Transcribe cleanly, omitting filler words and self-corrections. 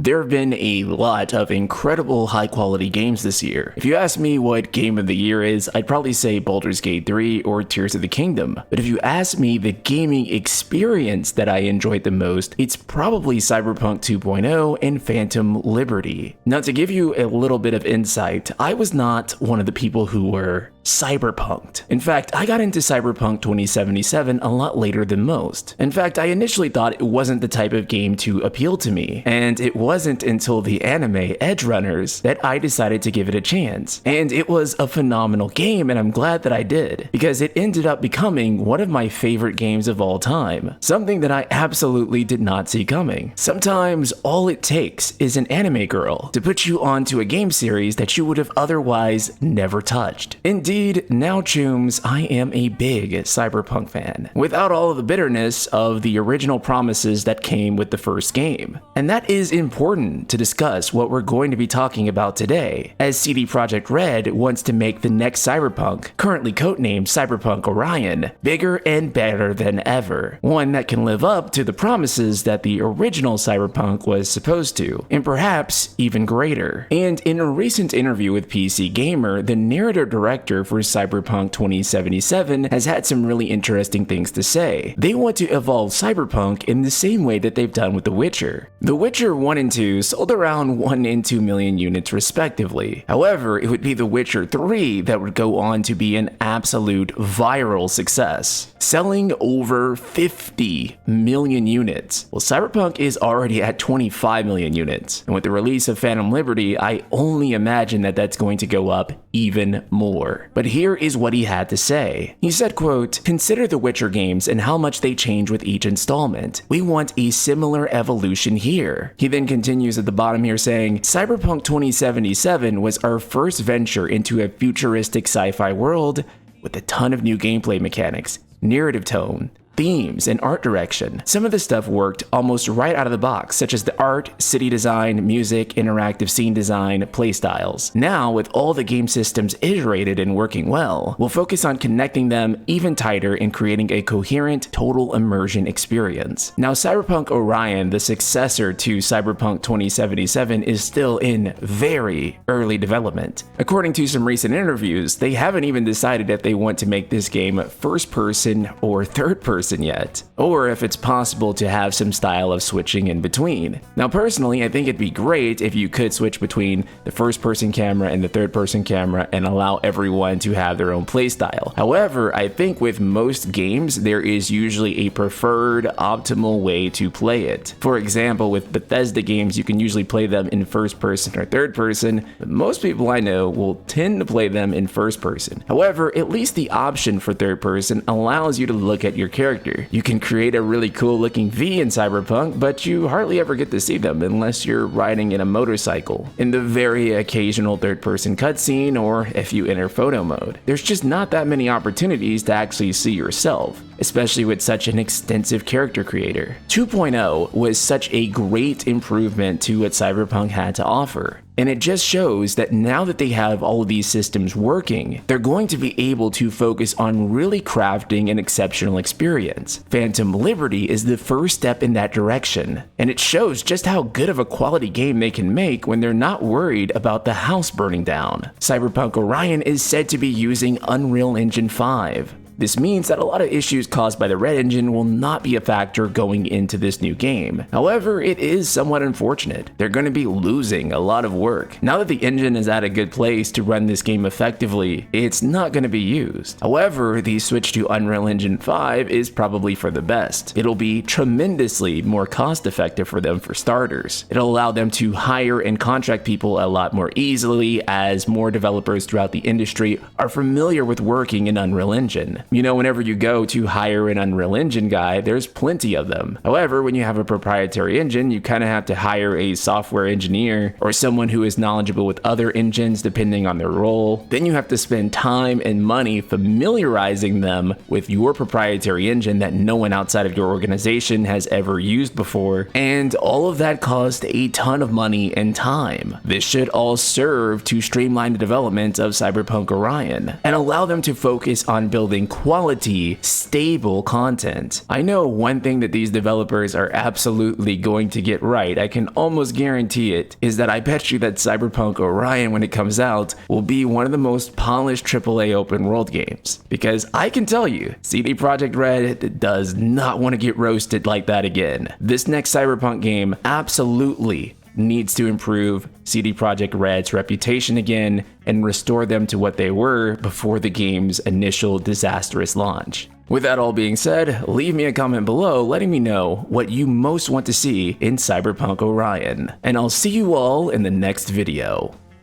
There have been a lot of incredible high-quality games this year. If you ask me what game of the year is, I'd probably say Baldur's Gate 3 or Tears of the Kingdom. But if you ask me the gaming experience that I enjoyed the most, it's probably Cyberpunk 2.0 and Phantom Liberty. Now, to give you a little bit of insight, I was not one of the people who were cyberpunked. In fact, I got into Cyberpunk 2077 a lot later than most. In fact, I initially thought it wasn't the type of game to appeal to me, and it wasn't until the anime Edge Runners that I decided to give it a chance. And it was a phenomenal game, and I'm glad that I did, because it ended up becoming one of my favorite games of all time, something that I absolutely did not see coming. Sometimes all it takes is an anime girl to put you onto a game series that you would have otherwise never touched. Indeed, now chooms, I am a big Cyberpunk fan, without all of the bitterness of the original promises that came with the first game. And that is important to discuss what we're going to be talking about today, as CD Projekt Red wants to make the next Cyberpunk, currently codenamed Cyberpunk Orion, bigger and better than ever. One that can live up to the promises that the original Cyberpunk was supposed to, and perhaps even greater. And in a recent interview with PC Gamer, the narrative director for Cyberpunk 2077 has had some really interesting things to say. They want to evolve Cyberpunk in the same way that they've done with The Witcher. The Witcher 1 and 2 sold around 1 and 2 million units respectively. However, it would be The Witcher 3 that would go on to be an absolute viral success, selling over 50 million units. Well, Cyberpunk is already at 25 million units, and with the release of Phantom Liberty, I only imagine that that's going to go up even more. But here is what he had to say. He said, quote, "Consider the Witcher games and how much they change with each installment. We want a similar evolution here." He then continues at the bottom here saying, "Cyberpunk 2077 was our first venture into a futuristic sci-fi world with a ton of new gameplay mechanics, narrative tone, themes, and art direction. Some of the stuff worked almost right out of the box, such as the art, city design, music, interactive scene design, playstyles. Now, with all the game systems iterated and working well, we'll focus on connecting them even tighter and creating a coherent, total immersion experience." Now, Cyberpunk Orion, the successor to Cyberpunk 2077, is still in very early development. According to some recent interviews, they haven't even decided if they want to make this game first person or third person yet, or if it's possible to have some style of switching in between. Now, personally, I think it'd be great if you could switch between the first person camera and the third person camera and allow everyone to have their own playstyle. However, I think with most games, there is usually a preferred optimal way to play it. For example, with Bethesda games, you can usually play them in first person or third person, but most people I know will tend to play them in first person. However, at least the option for third person allows you to look at your character. You can create a really cool looking V in Cyberpunk, but you hardly ever get to see them unless you're riding in a motorcycle, in the very occasional third person cutscene, or if you enter photo mode. There's just not that many opportunities to actually see yourself, especially with such an extensive character creator. 2.0 was such a great improvement to what Cyberpunk had to offer. And it just shows that now that they have all of these systems working, they're going to be able to focus on really crafting an exceptional experience. Phantom Liberty is the first step in that direction, and it shows just how good of a quality game they can make when they're not worried about the house burning down. Cyberpunk Orion is said to be using Unreal Engine 5. This means that a lot of issues caused by the Red Engine will not be a factor going into this new game. However, it is somewhat unfortunate. They're going to be losing a lot of work. Now that the engine is at a good place to run this game effectively, it's not going to be used. However, the switch to Unreal Engine 5 is probably for the best. It'll be tremendously more cost effective for them for starters. It'll allow them to hire and contract people a lot more easily, as more developers throughout the industry are familiar with working in Unreal Engine. You know, whenever you go to hire an Unreal Engine guy, there's plenty of them. However, when you have a proprietary engine, you kind of have to hire a software engineer or someone who is knowledgeable with other engines depending on their role. Then you have to spend time and money familiarizing them with your proprietary engine that no one outside of your organization has ever used before. And all of that cost a ton of money and time. This should all serve to streamline the development of Cyberpunk Orion and allow them to focus on building quality, stable content. I know one thing that these developers are absolutely going to get right, I can almost guarantee it, is that I bet you that Cyberpunk Orion, when it comes out, will be one of the most polished AAA open world games. Because I can tell you, CD Projekt Red does not want to get roasted like that again. This next Cyberpunk game absolutely needs to improve CD Projekt Red's reputation again and restore them to what they were before the game's initial disastrous launch. With that all being said, leave me a comment below letting me know what you most want to see in Cyberpunk Orion, and I'll see you all in the next video.